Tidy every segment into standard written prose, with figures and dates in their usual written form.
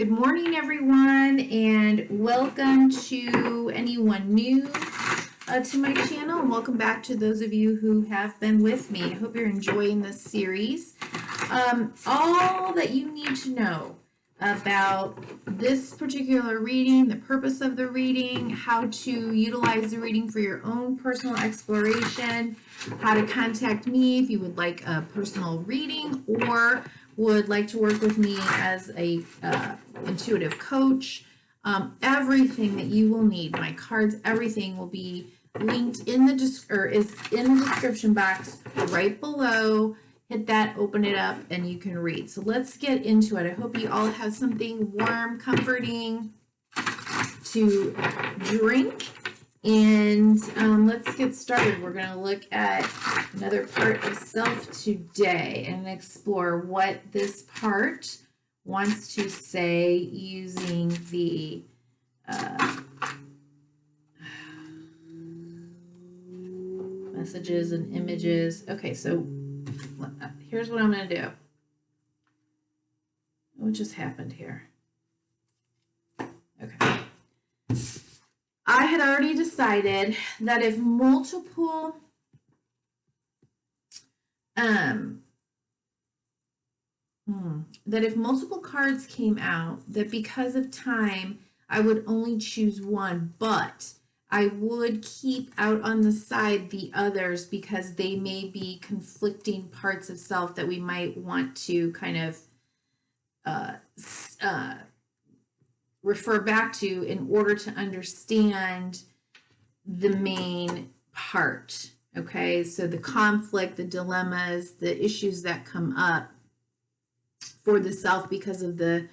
Good morning, everyone, and welcome to anyone new to my channel, and welcome back to those of you who have been with me. I hope you're enjoying this series. All that you need to know about this particular reading, the purpose of the reading, how to utilize the reading for your own personal exploration, how to contact me if you would like a personal reading or would like to work with me as a intuitive coach. Everything that you will need, my cards, everything will be linked in the is in the description box right below. Hit that, open it up, and you can read. So let's get into it. I hope you all have something warm, comforting to drink. And let's get started. We're going to look at another part of self today and explore what this part wants to say using the messages and images. Okay, so here's what I'm going to do. What just happened here? Okay. I had already decided that if multiple cards came out, that because of time, I would only choose one, but I would keep out on the side the others because they may be conflicting parts of self that we might want to kind of refer back to in order to understand the main part. Okay, so the conflict, the dilemmas, the issues that come up for the self because of the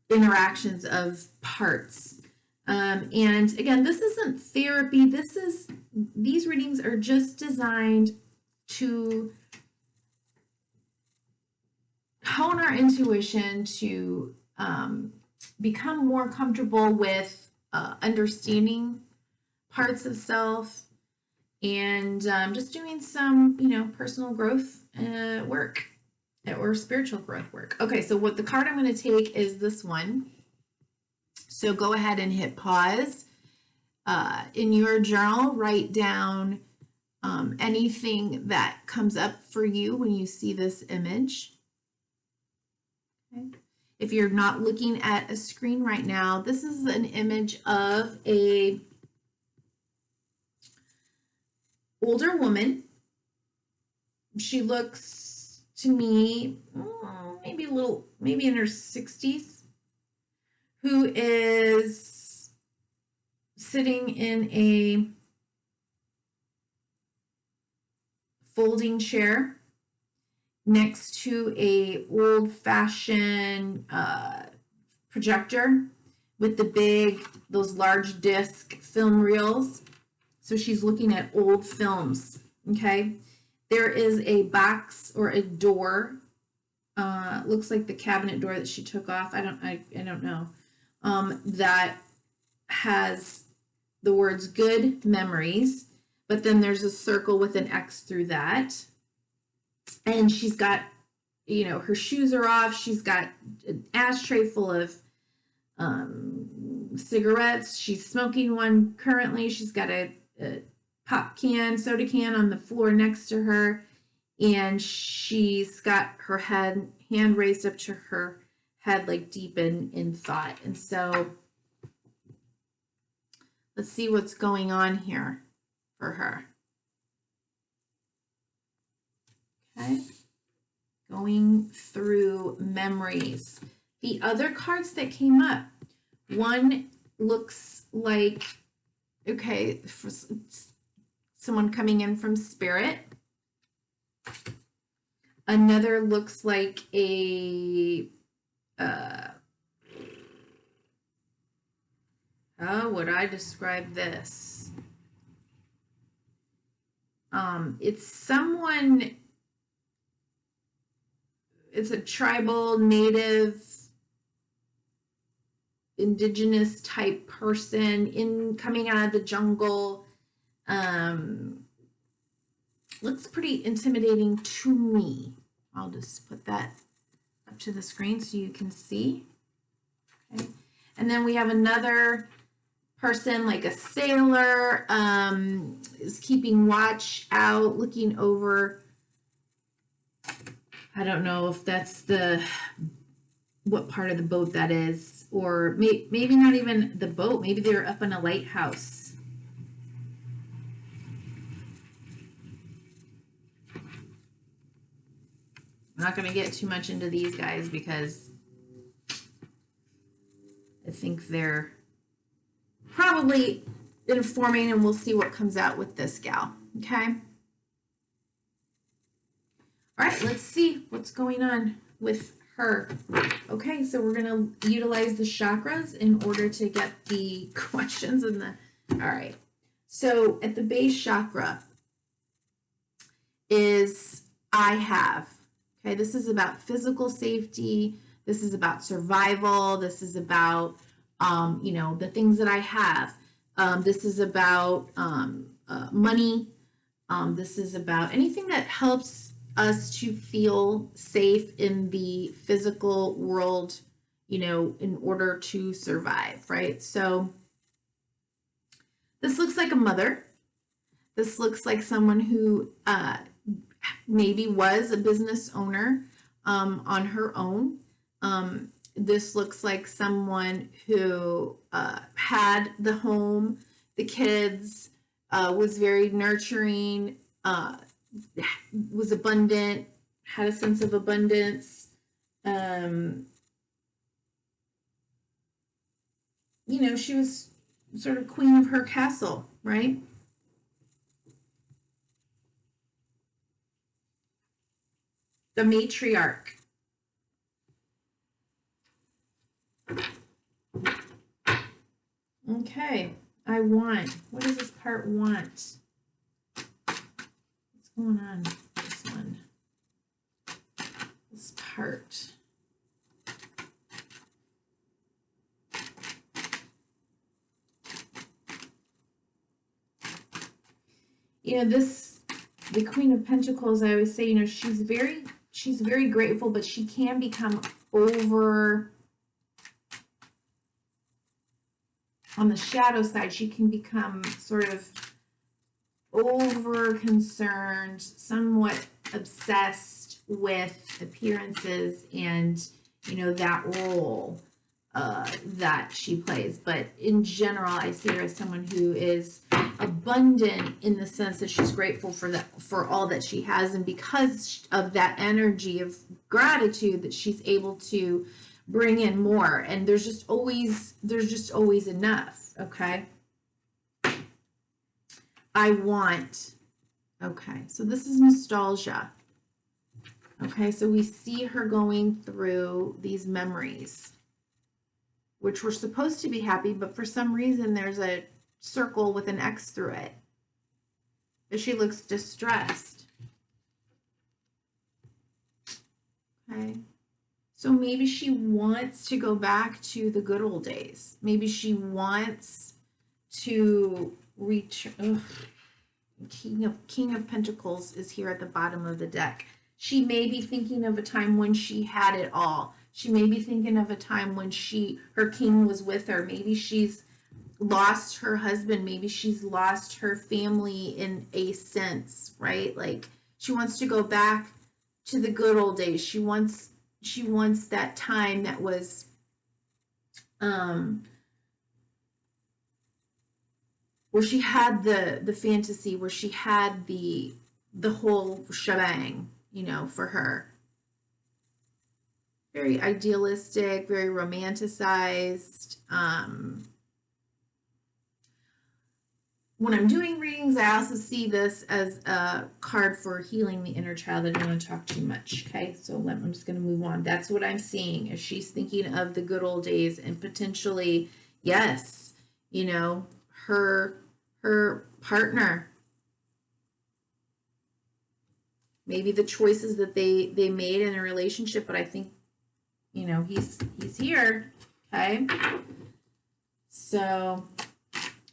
interactions of parts. And again, this isn't therapy. These readings are just designed to hone our intuition, to become more comfortable with understanding parts of self, and just doing some, personal growth work or spiritual growth work. Okay, so what the card I'm going to take is this one. So go ahead and hit pause. In your journal, write down anything that comes up for you when you see this image. Okay. If you're not looking at a screen right now, this is an image of a older woman. She looks to me maybe in her 60s, who is sitting in a folding chair next to a old-fashioned projector with those large disc film reels. So she's looking at old films, okay? There is a box or a door, looks like the cabinet door that she took off. I don't know. That has the words good memories, but then there's a circle with an X through that. And she's got, her shoes are off. She's got an ashtray full of cigarettes. She's smoking one currently. She's got a soda can on the floor next to her. And she's got her hand raised up to her head, like deep in thought. And so let's see what's going on here for her. Okay, going through memories. The other cards that came up, one looks like, okay, for someone coming in from spirit. Another looks like a, how would I describe this? It's someone, it's a tribal, native, indigenous type person coming out of the jungle. Looks pretty intimidating to me. I'll just put that up up to the screen so you can see. Okay. And then we have another person, like a sailor, is keeping watch out, looking over. I don't know if that's what part of the boat that is, or maybe not even the boat. Maybe they're up in a lighthouse. I'm not going to get too much into these guys because I think they're probably informing, and we'll see what comes out with this gal. Okay. All right, let's see what's going on with her. Okay, so we're going to utilize the chakras in order to get the questions and all right. So at the base chakra is I have. Okay, this is about physical safety. This is about survival. This is about, the things that I have. This is about money. This is about anything that helps us to feel safe in the physical world, in order to survive, right? So this looks like a mother. This looks like someone who maybe was a business owner on her own. This looks like someone who had the home, the kids, was very nurturing, was abundant, had a sense of abundance. She was sort of queen of her castle, right? The matriarch. Okay, what does this part want? What's going on with this one? This part. The Queen of Pentacles, I always say, she's very grateful, but she can become over. On the shadow side, she can become sort of over concerned, somewhat obsessed with appearances and, that role that she plays. But in general, I see her as someone who is abundant in the sense that she's grateful for all that she has, and because of that energy of gratitude that she's able to bring in more, and there's just always enough. Okay, okay, so this is nostalgia. Okay, so we see her going through these memories, which were supposed to be happy, but for some reason there's a circle with an X through it. But she looks distressed. Okay. So maybe she wants to go back to the good old days. Maybe she wants to return. King of Pentacles is here at the bottom of the deck. She may be thinking of a time when she had it all. She may be thinking of a time when her king was with her. Maybe she's lost her husband. Maybe she's lost her family in a sense, right? Like she wants to go back to the good old days. She wants that time that was where she had the fantasy, where she had the whole shebang, for her. Very idealistic, very romanticized. When I'm doing readings, I also see this as a card for healing the inner child. I don't want to talk too much, okay? So I'm just going to move on. That's what I'm seeing, is she's thinking of the good old days and potentially, yes, her partner. Maybe the choices that they made in a relationship, but I think, he's here, okay? So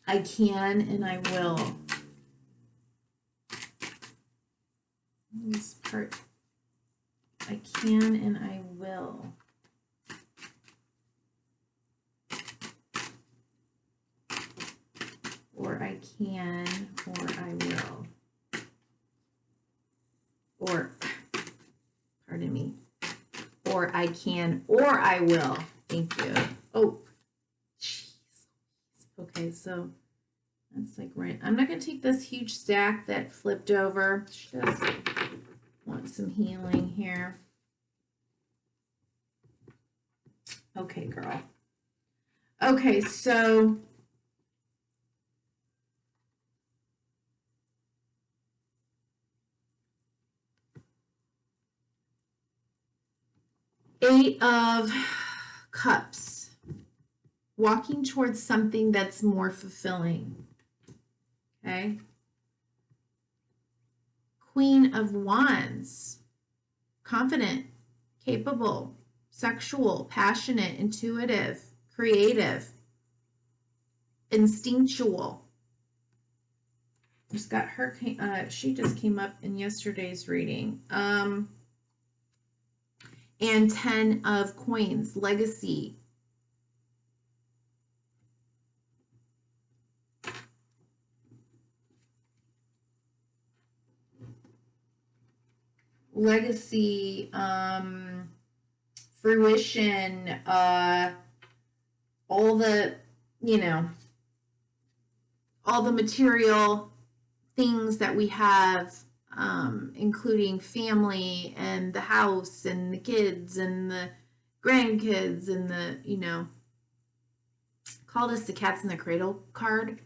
I can and I will. This part I can and I will. Or I can, or I will. Or, pardon me. Or I can, or I will. Thank you. Oh, jeez. Okay, so that's like right. I'm not going to take this huge stack that flipped over. Just want some healing here. Okay, girl. Okay, so Eight of Cups. Walking towards something that's more fulfilling. Okay. Queen of Wands. Confident, capable, sexual, passionate, intuitive, creative, instinctual. Just got her, she just came up in yesterday's reading. And 10 of Coins, legacy. Legacy, fruition, all the, all the material things that we have, including family and the house and the kids and the grandkids and the, call this the cats in the cradle card.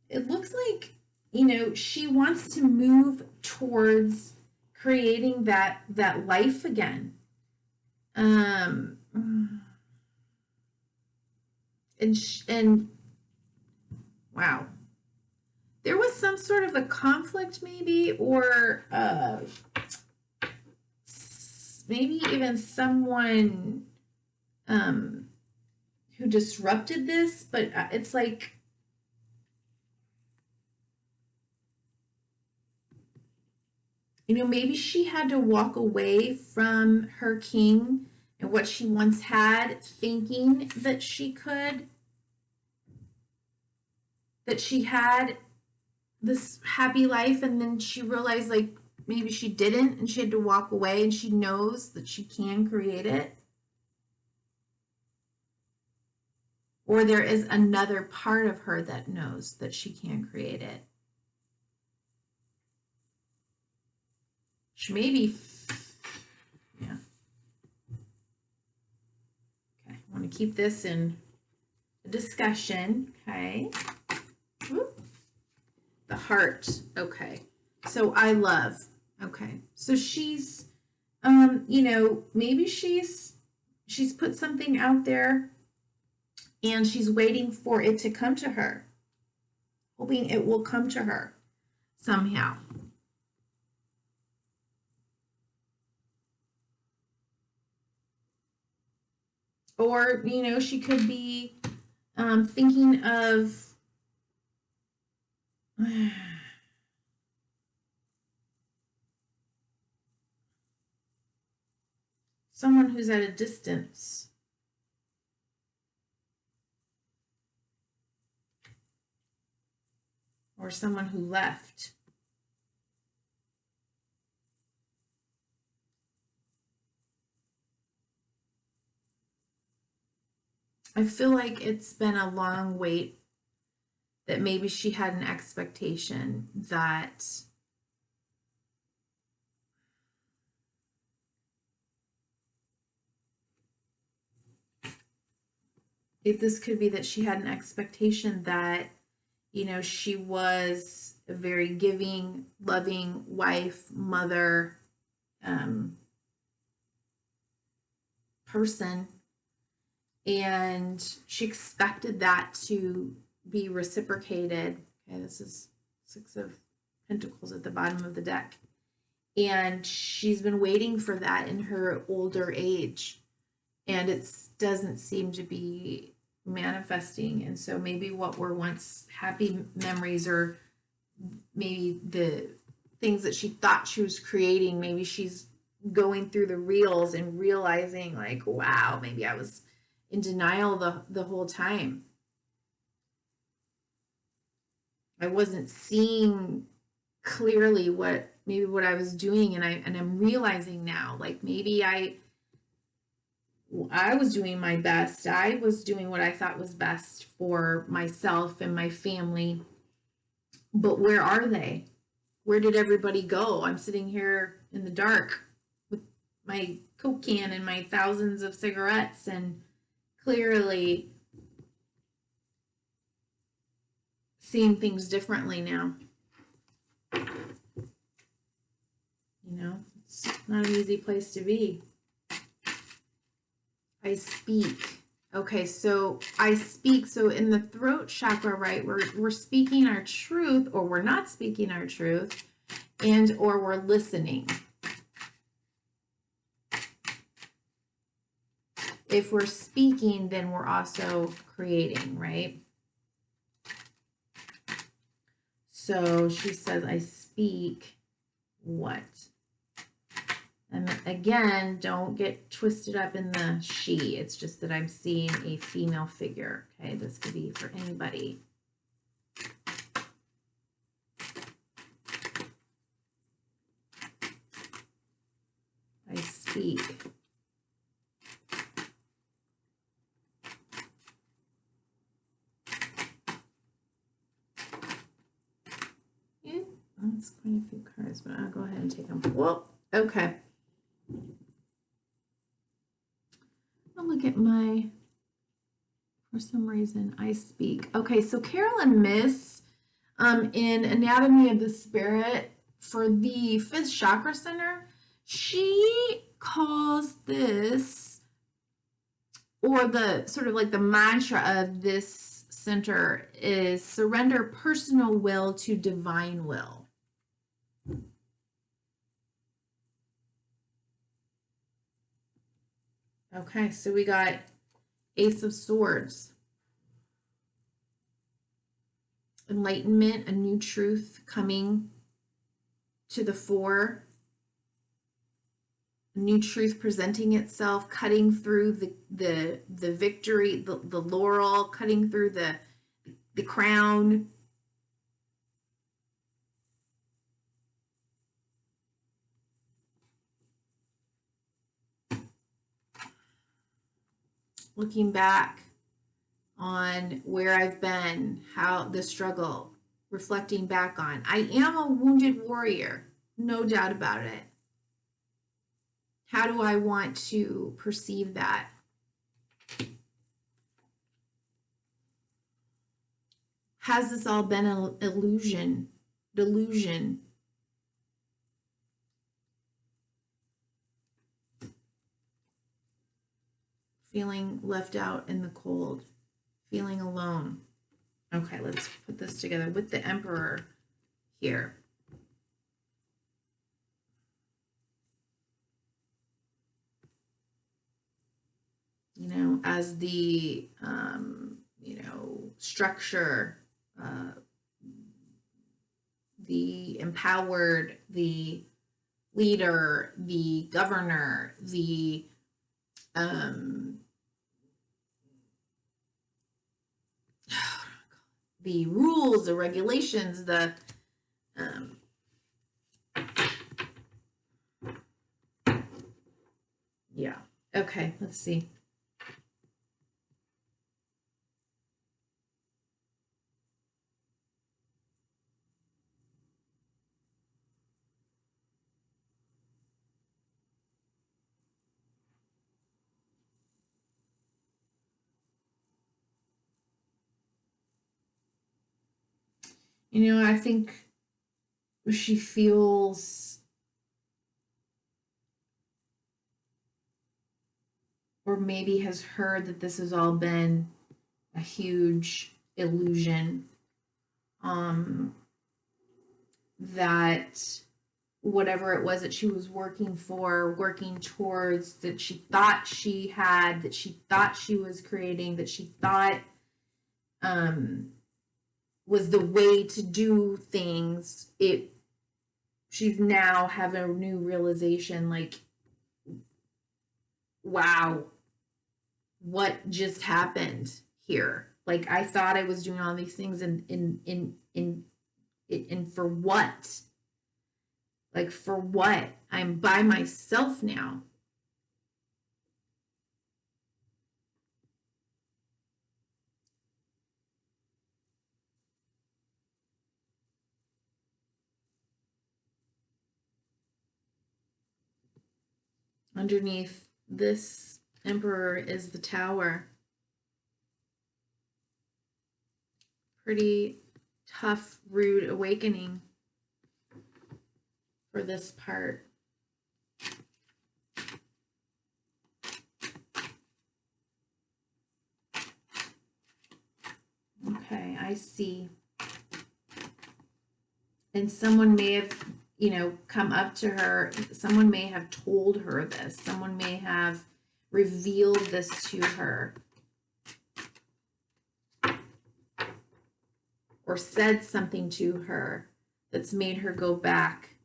It looks like, she wants to move towards creating that life again. And wow, there was some sort of a conflict maybe, or maybe even someone who disrupted this, but it's like, maybe she had to walk away from her king and what she once had, thinking that she had this happy life, and then she realized like maybe she didn't, and she had to walk away, and she knows that she can create it. Or there is another part of her that knows that she can create it. She maybe, yeah. Okay, I want to keep this in a discussion. Okay. Whoop. The heart. Okay. So I love. Okay. So she's, maybe she's put something out there and she's waiting for it to come to her, hoping it will come to her somehow. Or, she could be thinking of someone who's at a distance. Or someone who left. I feel like it's been a long wait, that maybe she had an expectation that this could be that she had an expectation that, she was a very giving, loving wife, mother, person, and she expected that to be reciprocated. Okay, this is 6 of Pentacles at the bottom of the deck. And she's been waiting for that in her older age. And it doesn't seem to be manifesting. And so maybe what were once happy memories, or maybe the things that she thought she was creating, maybe she's going through the reels and realizing like, wow, maybe I was in denial the whole time. I wasn't seeing clearly what I was doing, and I'm realizing now, like maybe I was doing my best. I was doing what I thought was best for myself and my family. But where are they? Where did everybody go? I'm sitting here in the dark with my Coke can and my thousands of cigarettes, and clearly seeing things differently now. You know, it's not an easy place to be. I speak. Okay, so I speak. So in the throat chakra, right, we're speaking our truth, or we're not speaking our truth, and or we're listening. If we're speaking, then we're also creating, right? So she says, I speak what? And again, don't get twisted up in the she. It's just that I'm seeing a female figure. Okay, this could be for anybody. I speak. Yeah, that's quite a few cards, but I'll go ahead and take them. Whoa, okay. I'll look at my, for some reason, I speak. Okay, so Carolyn Miss, in Anatomy of the Spirit, for the 5th chakra center, she calls this, or the sort of like the mantra of this center is surrender personal will to divine will. Okay, so we got Ace of Swords. Enlightenment, a new truth coming to the fore. A new truth presenting itself, cutting through the victory, the laurel, cutting through the crown. Looking back on where I've been, how the struggle, reflecting back on. I am a wounded warrior, no doubt about it. How do I want to perceive that? Has this all been an illusion, delusion? Feeling left out in the cold, feeling alone. Okay, let's put this together with the Emperor here. You know, as the, you know, structure, the empowered, the leader, the governor, the rules, the regulations, the yeah. Okay, let's see. You know, I think she feels, or maybe has heard, that this has all been a huge illusion. That whatever it was that she was working for, working towards, that she thought she had, that she thought she was creating, that she thought was the way to do things, she's now having a new realization, like, wow, what just happened here? Like, I thought I was doing all these things and for what? Like, for what? I'm by myself now. Underneath this Emperor is the Tower. Pretty tough, rude awakening for this part. Okay, I see. And someone may have, come up to her. Someone may have told her this. Someone may have revealed this to her. Or said something to her that's made her go back.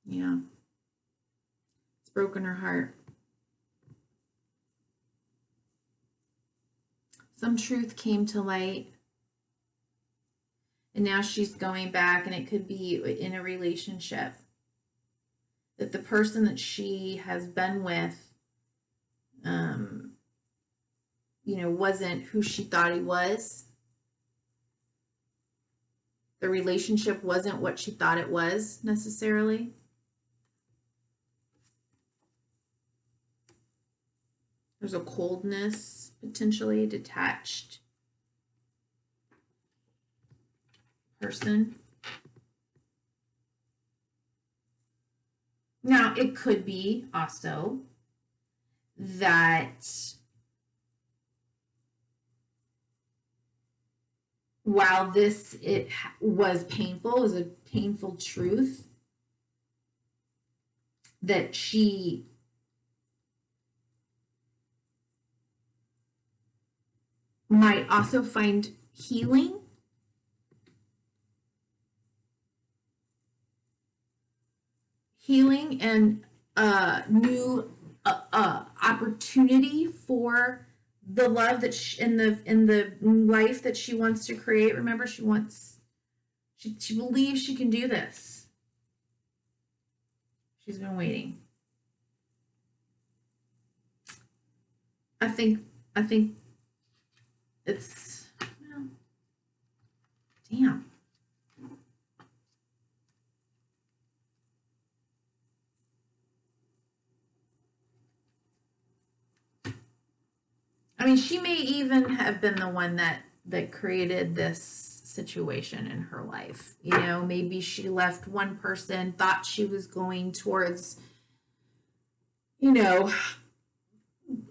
Yeah. It's broken her heart. Some truth came to light. And now she's going back, and it could be in a relationship. That the person that she has been with, wasn't who she thought he was. The relationship wasn't what she thought it was necessarily. There's a coldness, potentially detached person. Now, it could be also that while it was painful, it was a painful truth, that she might also find healing and new opportunity for the love that in the life that she wants to create. Remember, she believes she can do this. She's been waiting. I think it's, well, damn. I mean, she may even have been the one that created this situation in her life. Maybe she left one person, thought she was going towards,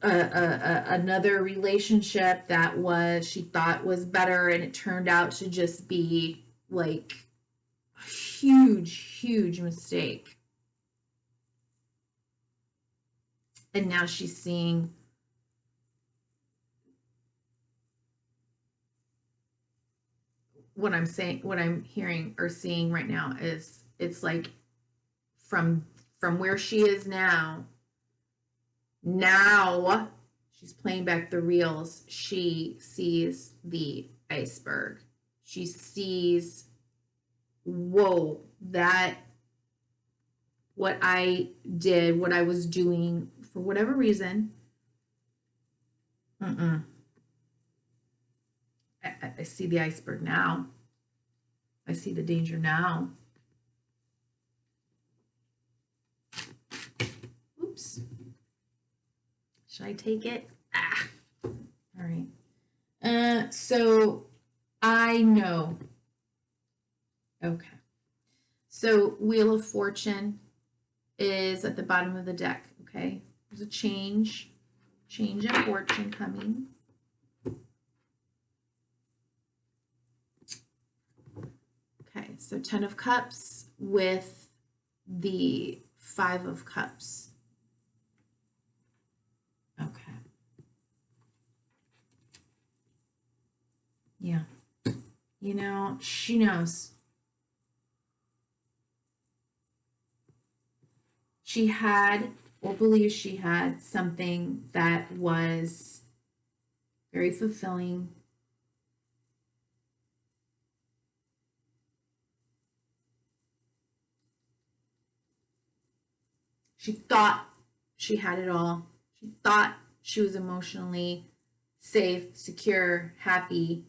another relationship that she thought was better, and it turned out to just be like a huge mistake. And now she's seeing what I'm hearing or seeing right now is, it's like from where she is now she's playing back the reels. She sees the iceberg. She sees, whoa, that what I did, what I was doing, for whatever reason, I see the iceberg now. I see the danger now. Oops. Should I take it? All right. So I know. Okay. So Wheel of Fortune is at the bottom of the deck. Okay. There's a change of fortune coming. So 10 of Cups with the 5 of Cups. Okay. Yeah. You know, she knows. She had, or believes she had, something that was very fulfilling. She thought she had it all. She thought she was emotionally safe, secure, happy.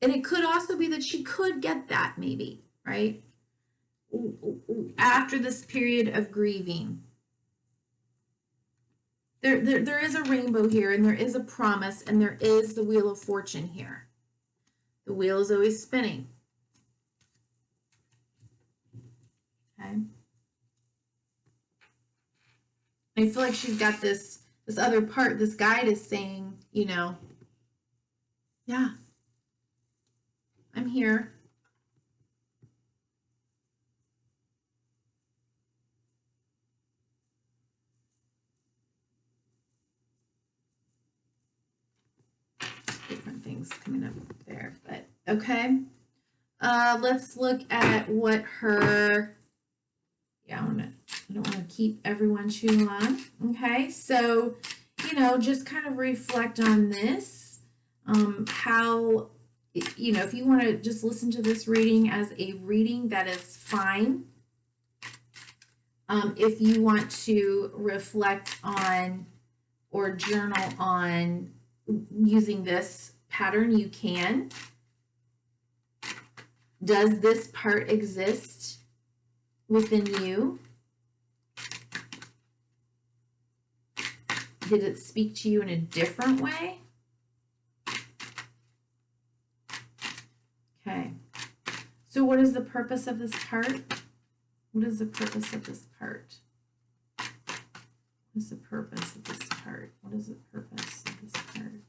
And it could also be that she could get that, maybe, right? After this period of grieving. There is a rainbow here, and there is a promise, and there is the Wheel of Fortune here. The wheel is always spinning. Okay. I feel like she's got this other part. This guide is saying, you know, yeah, I'm here. Different things coming up there, but okay. Let's look at what her, I don't want to keep everyone too long. Okay, so, you know, just kind of reflect on this. How, you know, if you want to just listen to this reading as a reading, that is fine. If you want to reflect on or journal on using this pattern, you can. Does this part exist within you? Did it speak to you in a different way? Okay. So what is the purpose of this part? What is the purpose of this part? What is the purpose of this part? What is the purpose of this part?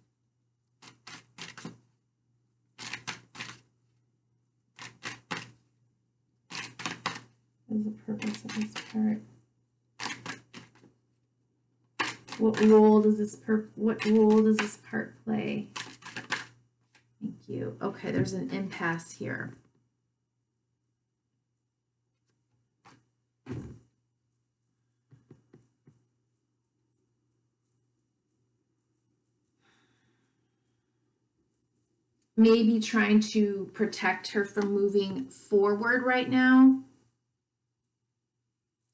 What is the purpose of this part? What role does this part play? Thank you. Okay, there's an impasse here. Maybe trying to protect her from moving forward right now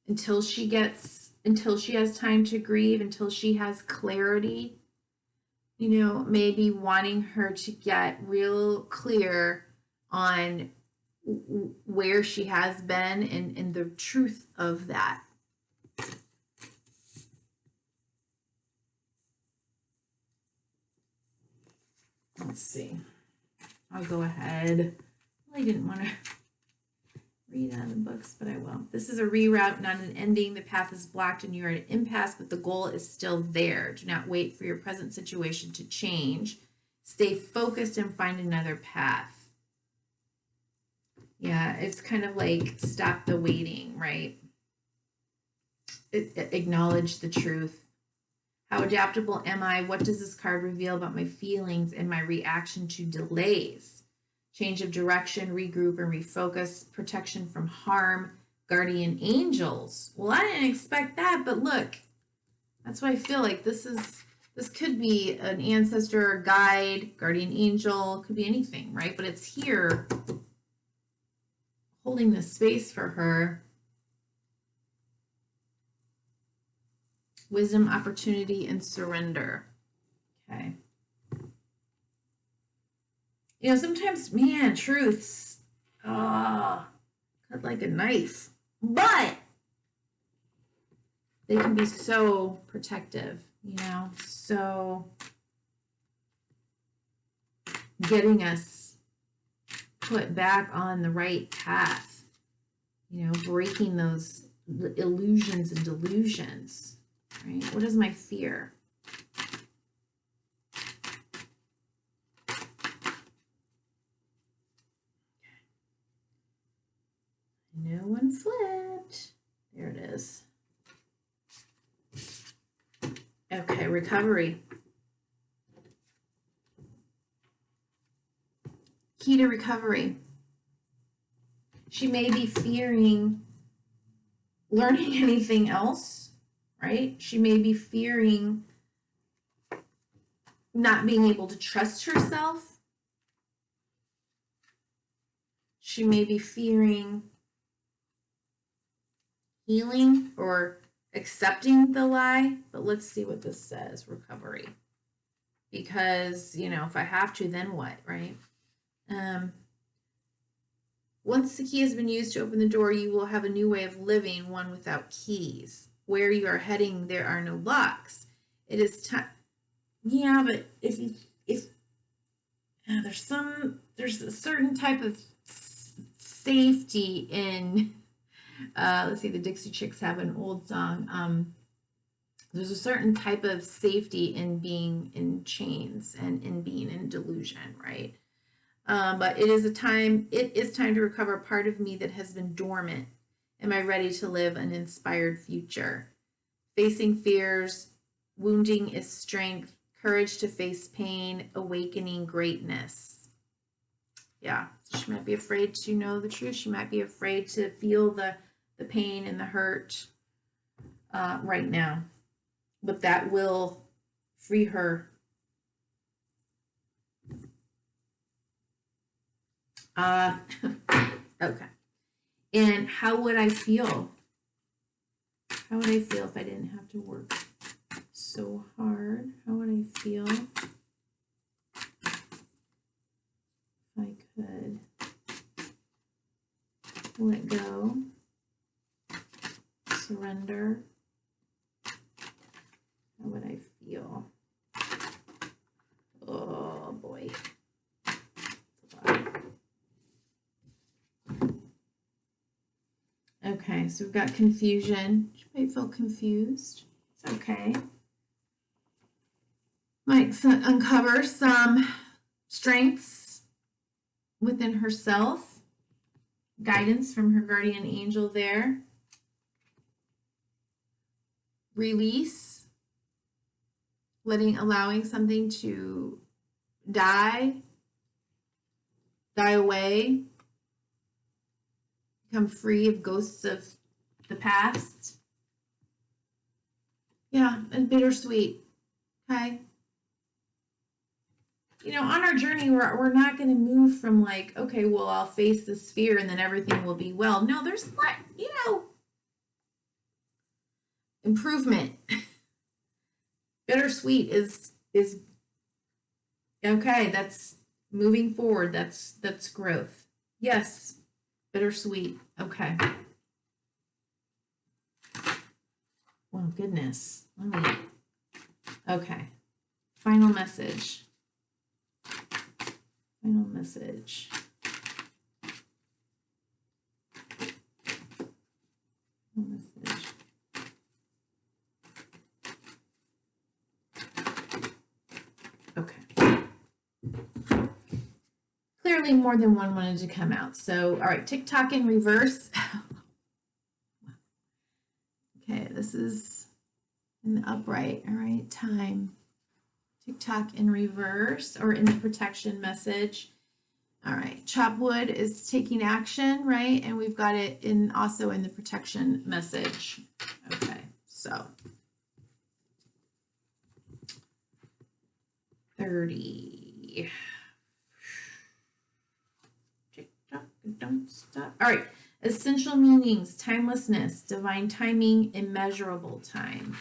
until she has time to grieve, until she has clarity. You know, maybe wanting her to get real clear on where she has been and the truth of that. Let's see. I'll go ahead. I really didn't want to read out of the books, but I will. This is a reroute, not an ending. The path is blocked and you're at an impasse, but the goal is still there. Do not wait for your present situation to change. Stay focused and find another path. Yeah, it's kind of like stop the waiting, right? Acknowledge the truth. How adaptable am I? What does this card reveal about my feelings and my reaction to delays? Change of direction, regroup and refocus, protection from harm, guardian angels. Well, I didn't expect that, but look, that's why I feel like this could be an ancestor, guide, guardian angel, could be anything, right? But it's here holding the space for her. Wisdom, opportunity, and surrender. Okay. You know, sometimes, man, truths, cut like a knife, but they can be so protective, you know, so getting us put back on the right path, you know, breaking those illusions and delusions, right? What is my fear? flipped. There it is. Okay, recovery. Key to recovery. She may be fearing learning anything else, right? She may be fearing not being able to trust herself. She may be fearing healing or accepting the lie. But let's see what this says, recovery. Because, you know, if I have to, then what, right? Once the key has been used to open the door, you will have a new way of living, one without keys. Where you are heading, there are no locks. It is time. Yeah, but if there's a certain type of safety in, let's see, the Dixie Chicks have an old song. There's a certain type of safety in being in chains and in being in delusion, right? But it is time to recover a part of me that has been dormant. Am I ready to live an inspired future? Facing fears, wounding is strength, courage to face pain, awakening greatness. Yeah, she might be afraid to know the truth. She might be afraid to feel the pain and the hurt right now. But that will free her. Okay. And how would I feel? How would I feel if I didn't have to work so hard? How would I feel if I could let go, surrender? How would I feel? Oh boy. Okay, so we've got confusion. She might feel confused. It's okay. Might uncover some strengths within herself. Guidance from her guardian angel there. Release. Allowing something to die away. Become free of ghosts of the past. Yeah, and bittersweet. Okay. You know, on our journey, we're not going to move from like, okay, well, I'll face this fear and then everything will be well. No, there's like, you know, improvement. Bittersweet is okay. That's moving forward. That's growth. Yes, bittersweet. Okay. Oh goodness. Okay. Final message. Final message. Final message. Okay. Clearly more than one wanted to come out. So, all right, TikTok in reverse. Okay, this is in the upright. All right, time. TikTok in reverse or in the protection message. All right, chop wood is taking action, right? And we've got it also in the protection message. Okay, so 30. TikTok, don't stop. All right, essential meanings, timelessness, divine timing, immeasurable time.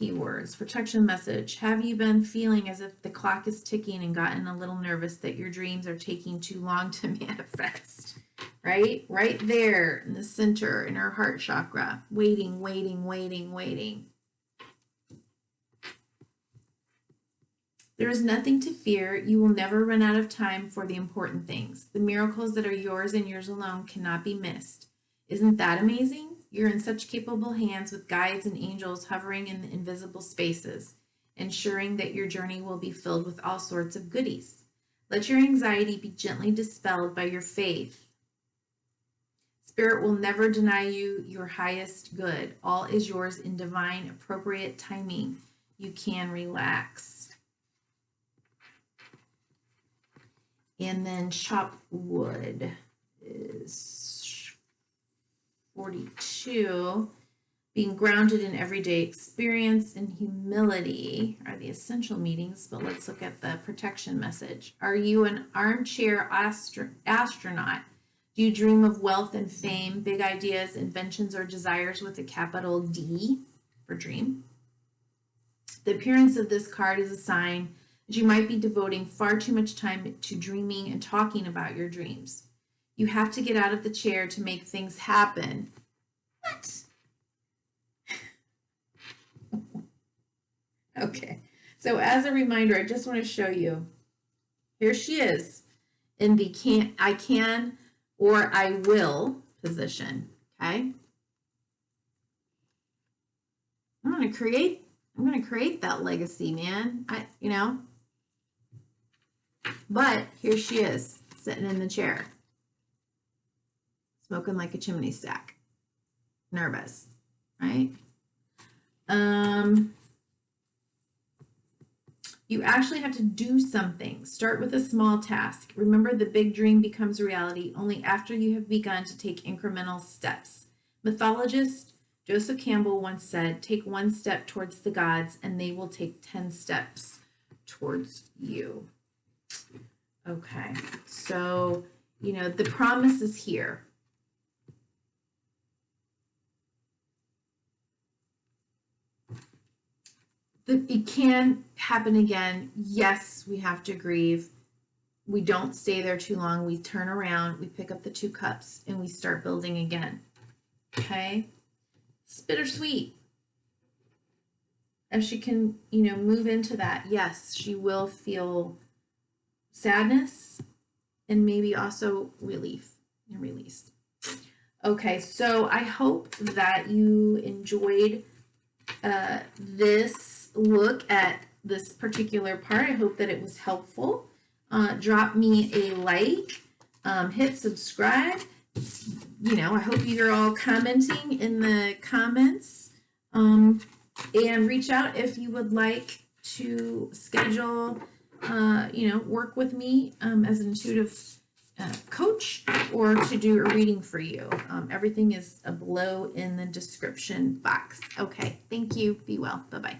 Keywords, protection message. Have you been feeling as if the clock is ticking and gotten a little nervous that your dreams are taking too long to manifest? Right? Right there in the center, in her heart chakra. Waiting, waiting, waiting, waiting. There is nothing to fear. You will never run out of time for the important things. The miracles that are yours and yours alone cannot be missed. Isn't that amazing? You're in such capable hands with guides and angels hovering in the invisible spaces, ensuring that your journey will be filled with all sorts of goodies. Let your anxiety be gently dispelled by your faith. Spirit will never deny you your highest good. All is yours in divine, appropriate timing. You can relax. And then chop wood is 42. Being grounded in everyday experience and humility are the essential meanings, but let's look at the protection message. Are you an armchair astronaut? Do you dream of wealth and fame, big ideas, inventions, or desires with a capital D for dream? The appearance of this card is a sign that you might be devoting far too much time to dreaming and talking about your dreams. You have to get out of the chair to make things happen. What? Okay, so as a reminder, I just want to show you. Here she is in the I can or I will position, okay? I'm going to create that legacy, man. But here she is, sitting in the chair, smoking like a chimney stack, nervous, right? You actually have to do something. Start with a small task. Remember, the big dream becomes reality only after you have begun to take incremental steps. Mythologist Joseph Campbell once said, take one step towards the gods and they will take 10 steps towards you. Okay, so, the promise is here. It can happen again. Yes, we have to grieve. We don't stay there too long. We turn around, we pick up the 2 cups, and we start building again. Okay? It's bittersweet. As she can, move into that, yes, she will feel sadness and maybe also relief and release. Okay, so I hope that you enjoyed this look at this particular part. I hope that it was helpful. Drop me a like, hit subscribe. I hope you're all commenting in the comments, and reach out if you would like to schedule, work with me as an intuitive coach or to do a reading for you. Everything is below in the description box. Okay, thank you. Be well. Bye-bye.